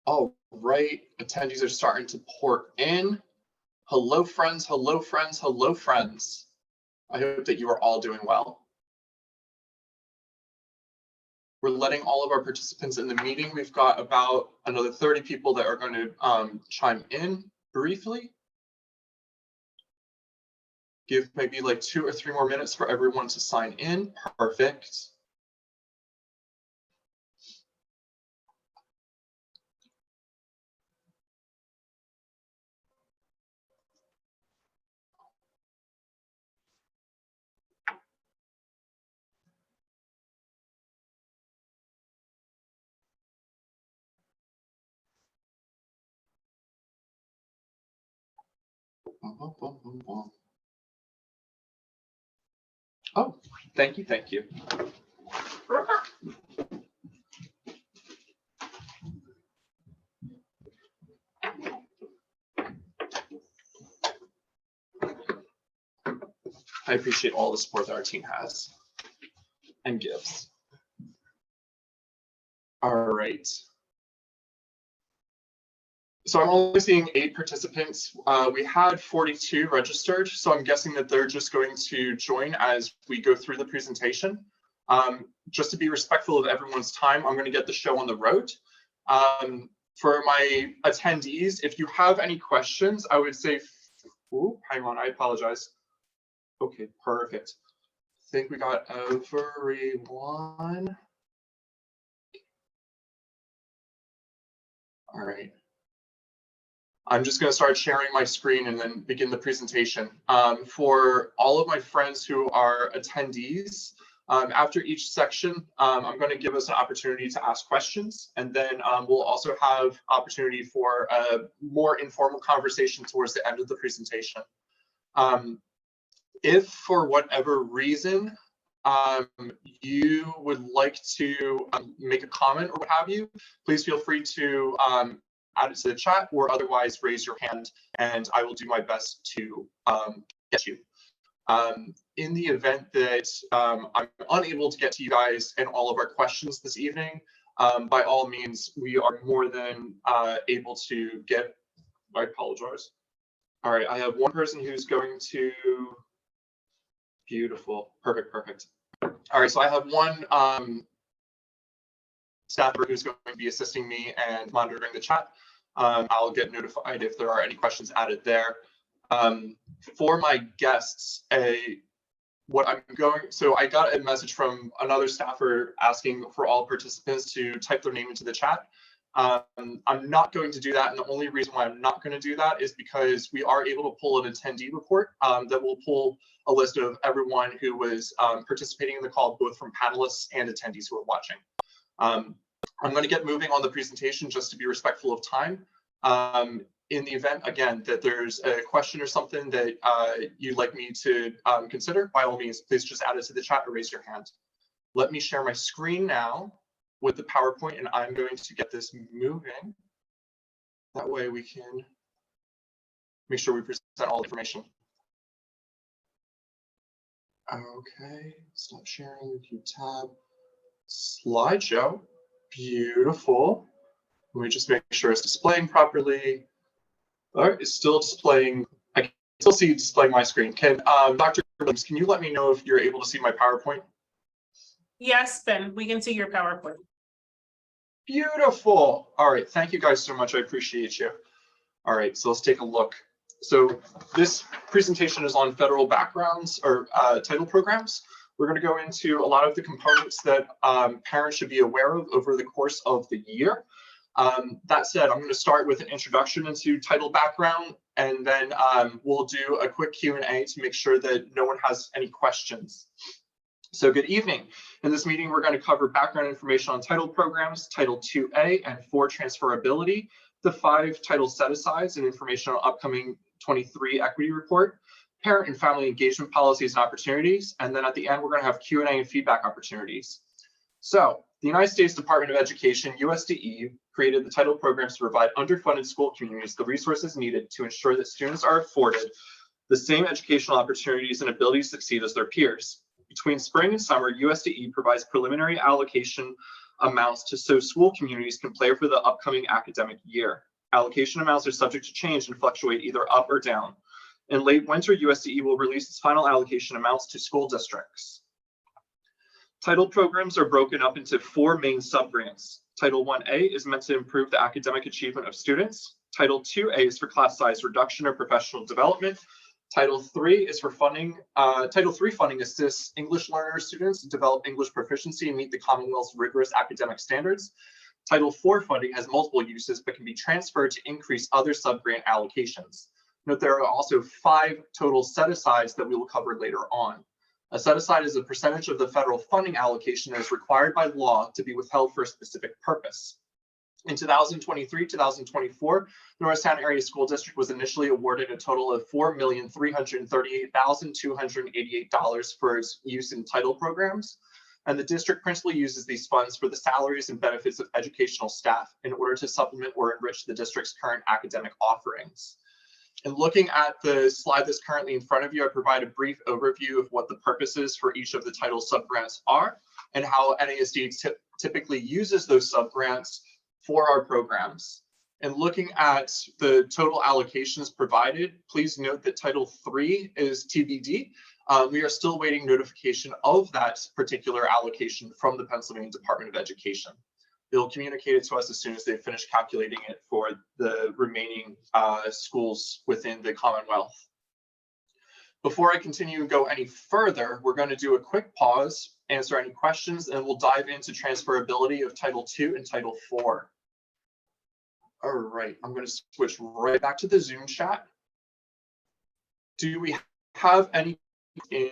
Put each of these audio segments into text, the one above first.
All right, attendees are starting to pour in. Hello, friends. Hello, friends. Hello, friends. I hope that you are all doing well. We're letting all of our participants in the meeting. We've got about another 30 people that are going to chime in briefly. Give maybe like 2 or 3 more minutes for everyone to sign in. Perfect. Oh, thank you, thank you. I appreciate all the support that our team has and gives. All right. So I'm only seeing 8 participants. We had 42 registered, so I'm guessing that they're just going to join as we go through the presentation. Just to be respectful of everyone's time, I'm going to get the show on the road. For my attendees, if you have any questions, I would say, ooh, hang on, I apologize. Okay, perfect. I think we got everyone. All right. I'm just going to start sharing my screen and then begin the presentation. For all of my friends who are attendees, after each section, I'm going to give us an opportunity to ask questions, and then we'll also have opportunity for a more informal conversation towards the end of the presentation. If for whatever reason you would like to make a comment or what have you, please feel free to add it to the chat or otherwise raise your hand and I will do my best to get you. In the event that I'm unable to get to you guys and all of our questions this evening, by all means, we are more than able to get, I apologize. All right, I have one person who's going to, beautiful, perfect, perfect. All right, so I have one staff member who's going to be assisting me and monitoring the chat. I'll get notified if there are any questions added there. For my guests, so I got a message from another staffer asking for all participants to type their name into the chat. I'm not going to do that, and the only reason why I'm not going to do that is because we are able to pull an attendee report that will pull a list of everyone who was participating in the call, both from panelists and attendees who are watching. I'm going to get moving on the presentation just to be respectful of time. In the event, again, that there's a question or something that you'd like me to consider, by all means, please just add it to the chat or raise your hand. Let me share my screen now with the PowerPoint, and I'm going to get this moving. That way we can make sure we present all the information. Okay, stop sharing, view tab, slideshow, beautiful. Let me just make sure it's displaying properly. All right, it's still displaying. I can still see displaying my screen. Can Dr. Williams, can you let me know if you're able to see my PowerPoint? Yes, Ben, we can see your PowerPoint. Beautiful. All right, thank you guys so much. I appreciate you. All right, so let's take a look. So this presentation is on federal backgrounds or title programs. We're going to go into a lot of the components that parents should be aware of over the course of the year. That said, I'm going to start with an introduction into title background, and then we'll do a quick Q&A to make sure that no one has any questions. So good evening. In this meeting, we're going to cover background information on title programs, Title IIA and IV transferability, the 5 title set-asides, and information on upcoming 23 equity report, parent and family engagement policies and opportunities, and then at the end, we're going to have Q&A and feedback opportunities. So the United States Department of Education, USDE, created the title programs to provide underfunded school communities the resources needed to ensure that students are afforded the same educational opportunities and abilities to succeed as their peers. Between spring and summer, USDE provides preliminary allocation amounts so school communities can plan for the upcoming academic year. Allocation amounts are subject to change and fluctuate either up or down. In late winter, USDE will release its final allocation amounts to school districts. Title programs are broken up into 4 main subgrants. Title 1A is meant to improve the academic achievement of students. Title 2A is for class size reduction or professional development. Title 3 is for funding. Title 3 funding assists English learner students to develop English proficiency and meet the Commonwealth's rigorous academic standards. Title 4 funding has multiple uses but can be transferred to increase other subgrant allocations. Note there are also 5 total set-asides that we will cover later on. A set-aside is a percentage of the federal funding allocation that is required by law to be withheld for a specific purpose. In 2023-2024, Norristown Area School District was initially awarded a total of $4,338,288 for its use in title programs, and the district principally uses these funds for the salaries and benefits of educational staff in order to supplement or enrich the district's current academic offerings. And looking at the slide that's currently in front of you, I provide a brief overview of what the purposes for each of the title subgrants are and how NASD typically uses those subgrants for our programs. And looking at the total allocations provided, please note that Title III is TBD. We are still waiting notification of that particular allocation from the Pennsylvania Department of Education. They'll communicate it to us as soon as they finish calculating it for the remaining schools within the Commonwealth. Before I continue and go any further, we're going to do a quick pause, answer any questions, and we'll dive into transferability of Title II and Title IV. All right, I'm going to switch right back to the Zoom chat. Do we have any in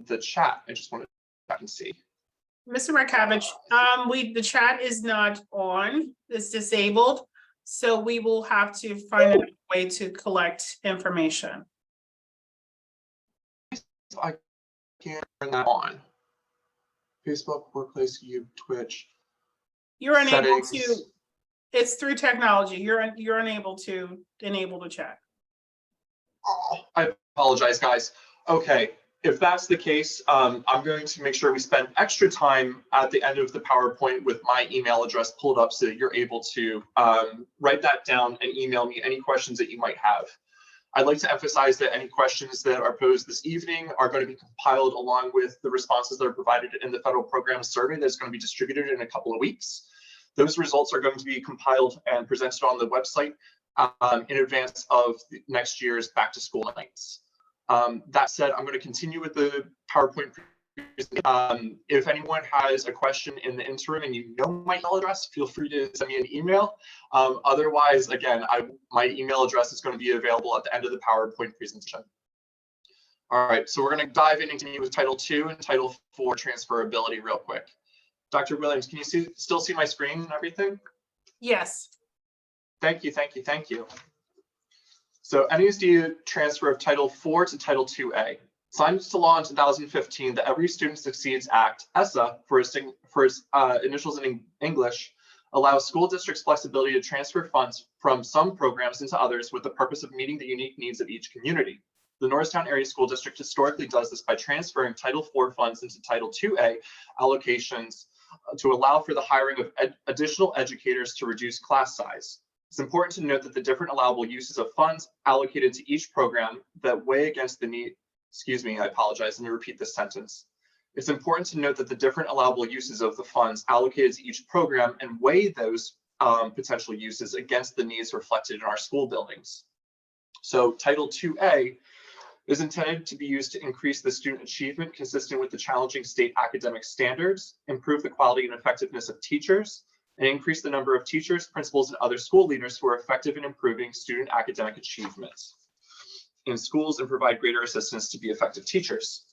the chat? I just want to check and see. Mr. Markavich, the chat is not on, it's disabled. So we will have to find a way to collect information. I can't turn that on. Facebook, Workplace, YouTube, Twitch. You're unable settings. to, it's through technology. You're unable to enable the chat. Oh, I apologize, guys. Okay, if that's the case, I'm going to make sure we spend extra time at the end of the PowerPoint with my email address pulled up so that you're able to write that down and email me any questions that you might have. I'd like to emphasize that any questions that are posed this evening are going to be compiled along with the responses that are provided in the federal program survey that's going to be distributed in a couple of weeks. Those results are going to be compiled and presented on the website in advance of next year's back to school nights. That said, I'm going to continue with the PowerPoint. If anyone has a question in the interim and you know my email address, feel free to send me an email. Otherwise, again, my email address is going to be available at the end of the PowerPoint presentation. All right, so we're going to dive in and continue with Title II and Title IV transferability real quick. Dr. Williams, can you still see my screen and everything? Yes. Thank you, thank you, thank you. So NASD transfer of Title IV to Title IIA. Signed into law in 2015, the Every Student Succeeds Act, ESSA, for its initials in English, allows school districts flexibility to transfer funds from some programs into others with the purpose of meeting the unique needs of each community. The Norristown Area School District historically does this by transferring Title IV funds into Title IIA allocations to allow for the hiring of additional educators to reduce class size. It's important to note that the different allowable uses of funds allocated to each program that weigh against the need. Excuse me, I apologize. Let me repeat this sentence. It's important to note that the different allowable uses of the funds allocated to each program and weigh those potential uses against the needs reflected in our school buildings. So Title IIA is intended to be used to increase the student achievement consistent with the challenging state academic standards, improve the quality and effectiveness of teachers, and increase the number of teachers, principals, and other school leaders who are effective in improving student academic achievements in schools and provide greater assistance to be effective teachers.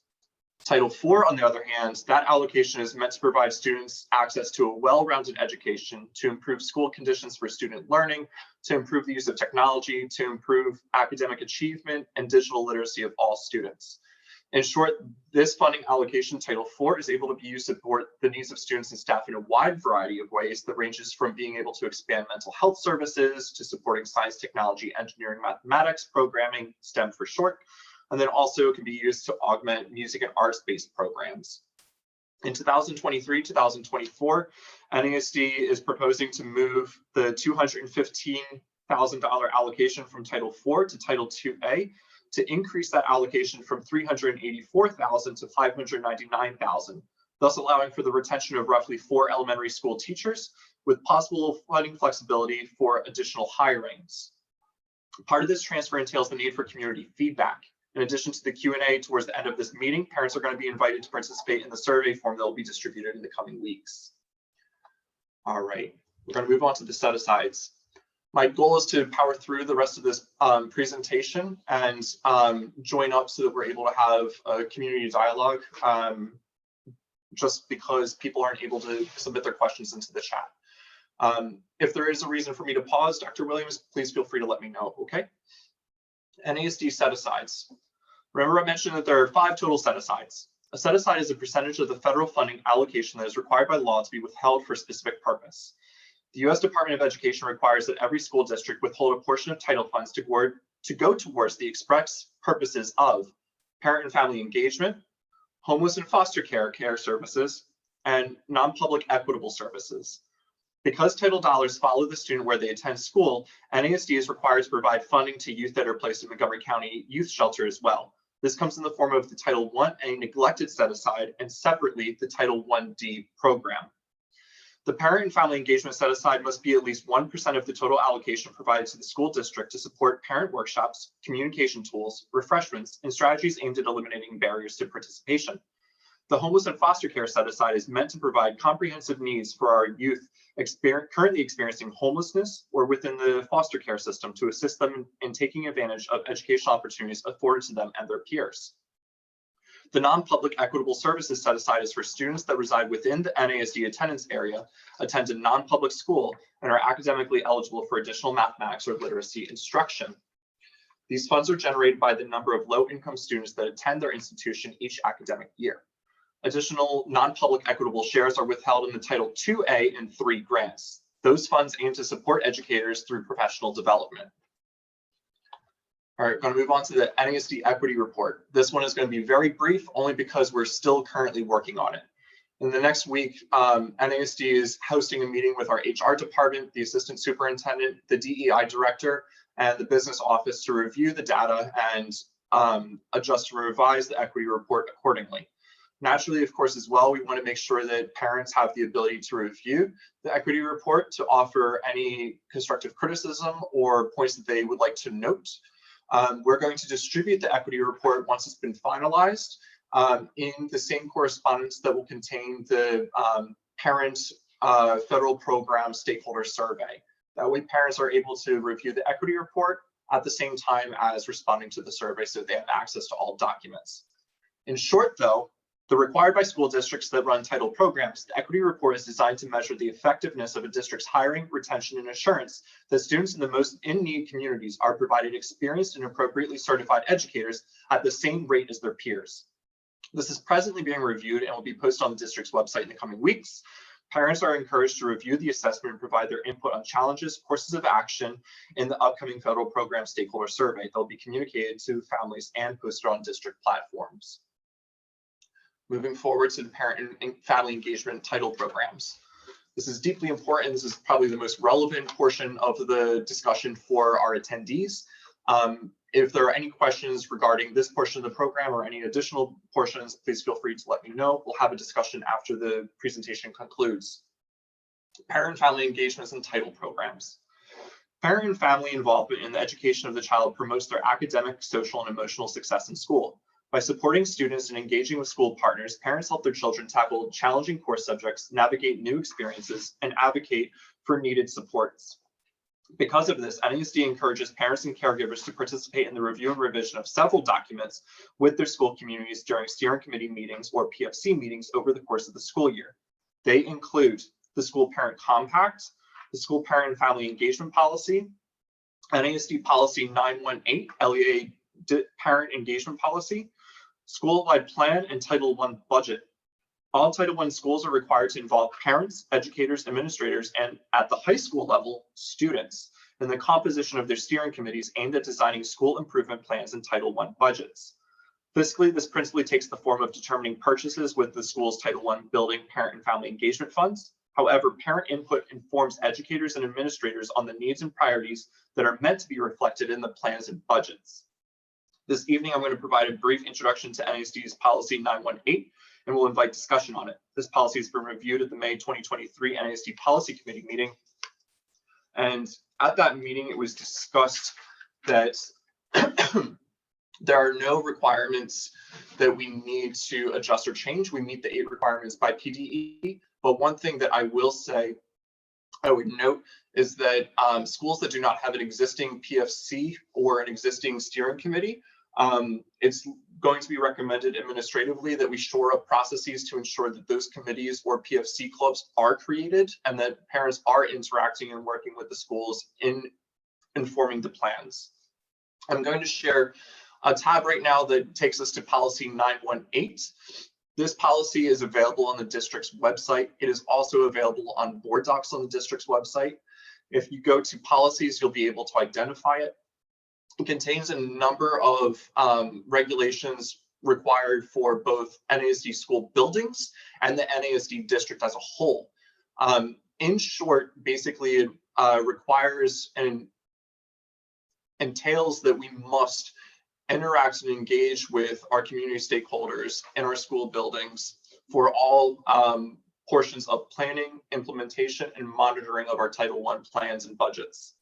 Title IV, on the other hand, that allocation is meant to provide students access to a well-rounded education, to improve school conditions for student learning, to improve the use of technology, to improve academic achievement and digital literacy of all students. In short, this funding allocation, Title IV, is able to be used to support the needs of students and staff in a wide variety of ways that ranges from being able to expand mental health services to supporting science, technology, engineering, mathematics, programming, STEM for short, and then also can be used to augment music and arts-based programs. In 2023-2024, NASD is proposing to move the $215,000 allocation from Title IV to Title IIA to increase that allocation from $384,000 to $599,000, thus allowing for the retention of roughly 4 elementary school teachers with possible funding flexibility for additional hirings. Part of this transfer entails the need for community feedback. In addition to the Q&A towards the end of this meeting, parents are going to be invited to participate in the survey form that will be distributed in the coming weeks. All right, we're going to move on to the set-asides. My goal is to power through the rest of this presentation and join up so that we're able to have a community dialogue, just because people aren't able to submit their questions into the chat. If there is a reason for me to pause, Dr. Williams, please feel free to let me know, okay? NASD set-asides. Remember I mentioned that there are 5 total set-asides. A set-aside is a percentage of the federal funding allocation that is required by law to be withheld for a specific purpose. The U.S. Department of Education requires that every school district withhold a portion of title funds to go towards the express purposes of parent and family engagement, homeless and foster care services, and non-public equitable services. Because title dollars follow the student where they attend school, NASD is required to provide funding to youth that are placed in Montgomery County Youth Shelter as well. This comes in the form of the Title I and a neglected set-aside, and separately the Title I-D program. The parent and family engagement set-aside must be at least 1% of the total allocation provided to the school district to support parent workshops, communication tools, refreshments, and strategies aimed at eliminating barriers to participation. The homeless and foster care set-aside is meant to provide comprehensive needs for our youth currently experiencing homelessness or within the foster care system to assist them in taking advantage of educational opportunities afforded to them and their peers. The non-public equitable services set-aside is for students that reside within the NASD attendance area, attend a non-public school, and are academically eligible for additional mathematics or literacy instruction. These funds are generated by the number of low-income students that attend their institution each academic year. Additional non-public equitable shares are withheld in the Title IIA and III grants. Those funds aim to support educators through professional development. All right, going to move on to the NASD equity report. This one is going to be very brief, only because we're still currently working on it. In the next week, NASD is hosting a meeting with our HR department, the assistant superintendent, the DEI director, and the business office to review the data and adjust and revise the equity report accordingly. Naturally, of course, as well, we want to make sure that parents have the ability to review the equity report to offer any constructive criticism or points that they would like to note. We're going to distribute the equity report once it's been finalized in the same correspondence that will contain the parent federal program stakeholder survey. That way parents are able to review the equity report at the same time as responding to the survey so they have access to all documents. In short, though, the required by school districts that run title programs, the equity report is designed to measure the effectiveness of a district's hiring, retention, and assurance that students in the most in-need communities are provided experienced and appropriately certified educators at the same rate as their peers. This is presently being reviewed and will be posted on the district's website in the coming weeks. Parents are encouraged to review the assessment and provide their input on challenges, courses of action in the upcoming federal program stakeholder survey that will be communicated to families and posted on district platforms. Moving forward to the parent and family engagement title programs. This is deeply important. This is probably the most relevant portion of the discussion for our attendees. If there are any questions regarding this portion of the program or any additional portions, please feel free to let me know. We'll have a discussion after the presentation concludes. Parent and family engagements and title programs. Parent and family involvement in the education of the child promotes their academic, social, and emotional success in school. By supporting students and engaging with school partners, parents help their children tackle challenging course subjects, navigate new experiences, and advocate for needed supports. Because of this, NASD encourages parents and caregivers to participate in the review and revision of several documents with their school communities during steering committee meetings or PFC meetings over the course of the school year. They include the School Parent Compact, the School Parent and Family Engagement Policy, NASD Policy 918, LEA Parent Engagement Policy, School-wide Plan, and Title I Budget. All Title I schools are required to involve parents, educators, administrators, and at the high school level, students in the composition of their steering committees aimed at designing school improvement plans and Title I budgets. Fiscally, this principally takes the form of determining purchases with the school's Title I building, parent and family engagement funds. However, parent input informs educators and administrators on the needs and priorities that are meant to be reflected in the plans and budgets. This evening, I'm going to provide a brief introduction to NASD's Policy 918, and we'll invite discussion on it. This policy has been reviewed at the May 2023 NASD Policy Committee meeting. And at that meeting, it was discussed that there are no requirements that we need to adjust or change. We meet the 8 requirements by PDE. But one thing that I will say, I would note, is that schools that do not have an existing PFC or an existing steering committee, it's going to be recommended administratively that we shore up processes to ensure that those committees or PFC clubs are created and that parents are interacting and working with the schools in informing the plans. I'm going to share a tab right now that takes us to Policy 918. This policy is available on the district's website. It is also available on board docs on the district's website. If you go to policies, you'll be able to identify it. It contains a number of regulations required for both NASD school buildings and the NASD district as a whole. In short, basically it requires and entails that we must interact and engage with our community stakeholders in our school buildings for all portions of planning, implementation, and monitoring of our Title I plans and budgets.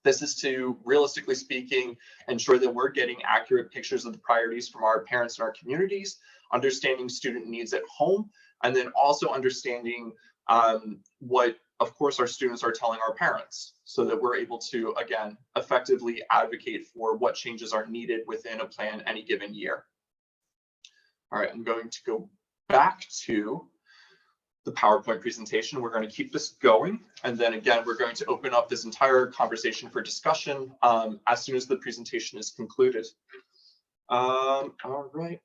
This is to, realistically speaking, ensure that we're getting accurate pictures of the priorities from our parents and our communities, understanding student needs at home, and then also understanding what, of course, our students are telling our parents, so that we're able to, again, effectively advocate for what changes are needed within a plan any given year. All right, I'm going to go back to the PowerPoint presentation. We're going to keep this going. And then again, we're going to open up this entire conversation for discussion as soon as the presentation is concluded. All right.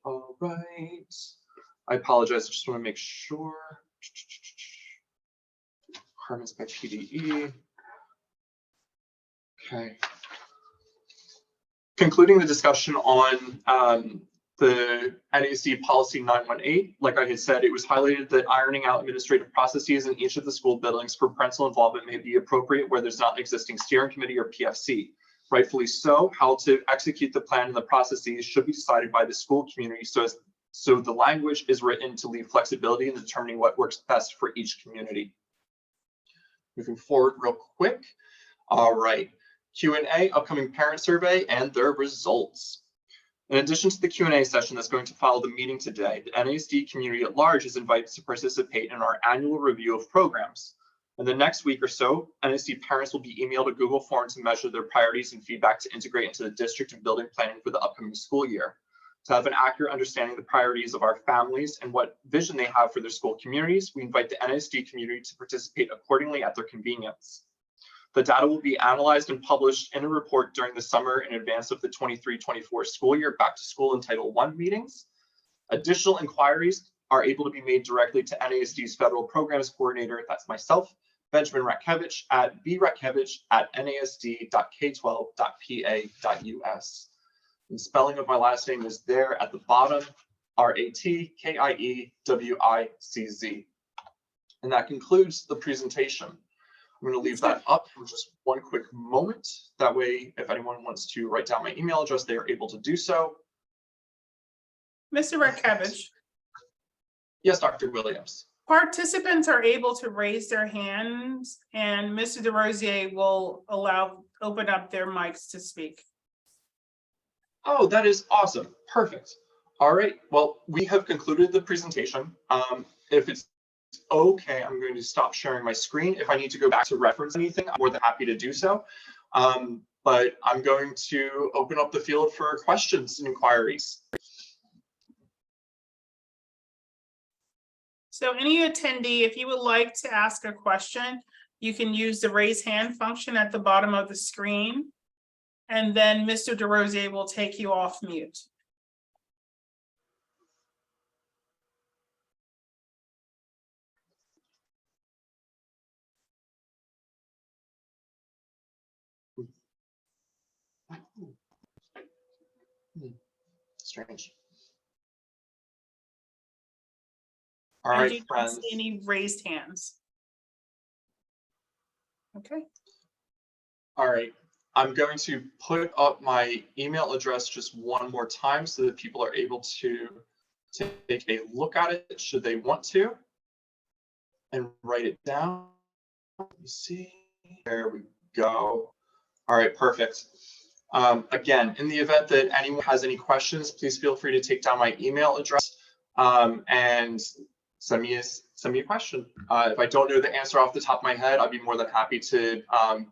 I apologize. I just want to make sure. Requirements by PDE. Okay. Concluding the discussion on the NASD Policy 918, like I had said, it was highlighted that ironing out administrative processes in each of the school buildings for parental involvement may be appropriate where there's not an existing steering committee or PFC. Rightfully so, how to execute the plan and the processes should be decided by the school community so the language is written to leave flexibility in determining what works best for each community. Moving forward real quick. All right, Q&A, upcoming parent survey and their results. In addition to the Q&A session that's going to follow the meeting today, the NASD community at large is invited to participate in our annual review of programs. In the next week or so, NASD parents will be emailed a Google form to measure their priorities and feedback to integrate into the district and building planning for the upcoming school year. To have an accurate understanding of the priorities of our families and what vision they have for their school communities, we invite the NASD community to participate accordingly at their convenience. The data will be analyzed and published in a report during the summer in advance of the 23-24 school year back to school and Title I meetings. Additional inquiries are able to be made directly to NASD's Federal Programs Coordinator, that's myself, Benjamin Ratkevich at bratkevich@nasd.k12.pa.us. And spelling of my last name is there at the bottom, RATKIEWICZ. And that concludes the presentation. I'm going to leave that up for just one quick moment. That way, if anyone wants to write down my email address, they are able to do so. Mr. Ratkevich. Yes, Dr. Williams. Participants are able to raise their hands and Mr. DeRosier will open up their mics to speak. Oh, that is awesome. Perfect. All right. Well, we have concluded the presentation. If it's okay, I'm going to stop sharing my screen. If I need to go back to reference anything, I'm more than happy to do so. But I'm going to open up the field for questions and inquiries. So any attendee, if you would like to ask a question, you can use the raise hand function at the bottom of the screen. And then Mr. DeRosier will take you off mute. Strange. All I right, do not friends. see any raised hands. Okay, All right. I'm going to put up my email address just one more time so that people are able to take a look at it should they want to and write it down. Let me see. There we go. All right, perfect. Again, in the event that anyone has any questions, please feel free to take down my email address and send me a question. If I don't know the answer off the top of my head, I'd be more than happy to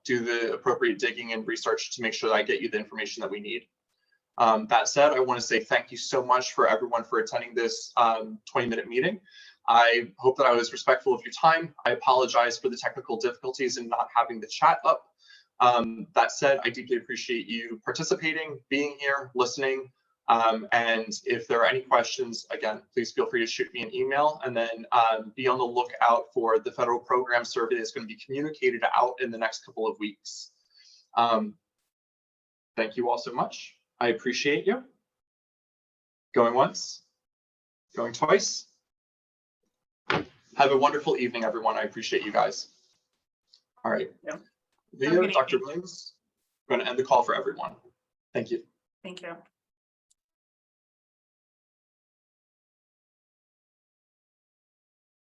do the appropriate digging and research to make sure that I get you the information that we need. That said, I want to say thank you so much for everyone for attending this 20-minute meeting. I hope that I was respectful of your time. I apologize for the technical difficulties in not having the chat up. That said, I deeply appreciate you participating, being here, listening. And if there are any questions, again, please feel free to shoot me an email, and then be on the lookout for the federal program survey that's going to be communicated out in the next couple of weeks. Thank you all so much. I appreciate you. Going once, going twice. Have a wonderful evening, everyone. I appreciate you guys. All right. Yeah. Leah, Dr. Williams, I'm going to end the call for everyone. Thank you. thank you.